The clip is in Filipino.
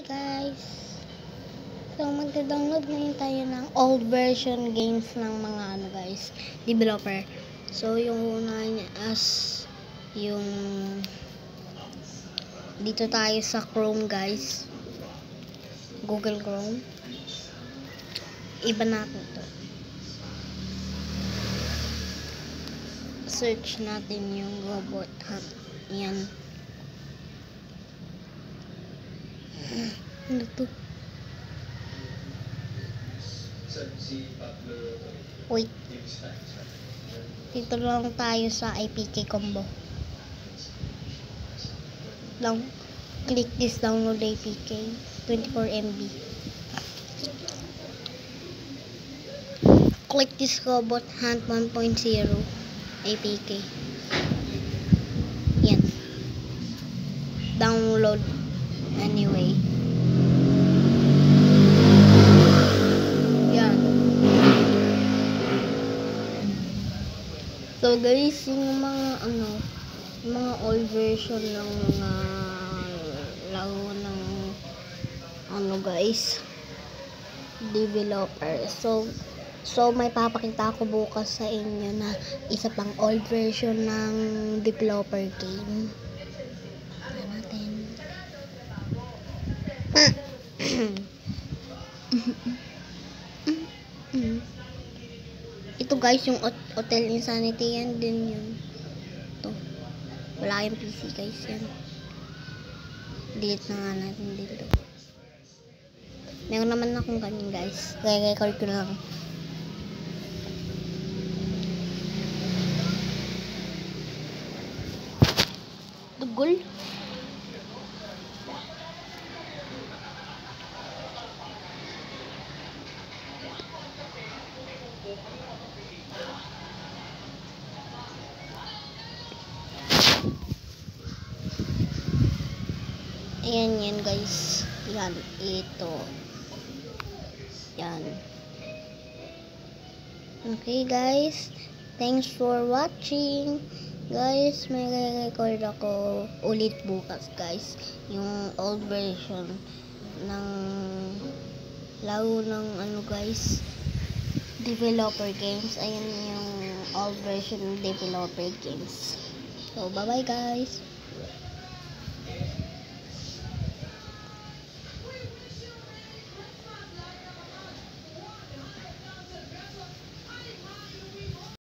guys. So magda-download ngayon tayo ng old version games ng mga guys, developer. So yung una as yung dito tayo sa Chrome guys. Google Chrome. Iba natin to. Search natin yung robot hack. Yan. Ano to? Wait. Dito lang tayo sa IPK combo. Lang click this download APK 24 MB. Click this robot hunt 1.0 APK. Yan. Download anyway. Yan. So guys, yung mga yung mga old version ng mga laro ng guys, developer. So may papakita ako bukas sa inyo na isa pang old version ng developer game. Natin. Ito guys, yung Hotel Insanity, yan din yun. Ito. Wala yung PC guys, yan. Delete na nga natin dito. Meron naman akong ganyan guys. Record ko lang. Dugol. Ayan yan guys. Yan. Ito. Yan. Okay guys. Thanks for watching. Guys, may record ako ulit bukas guys. Yung old version ng laro ng guys, developer games. Ayan yung old version developer games. So bye bye guys.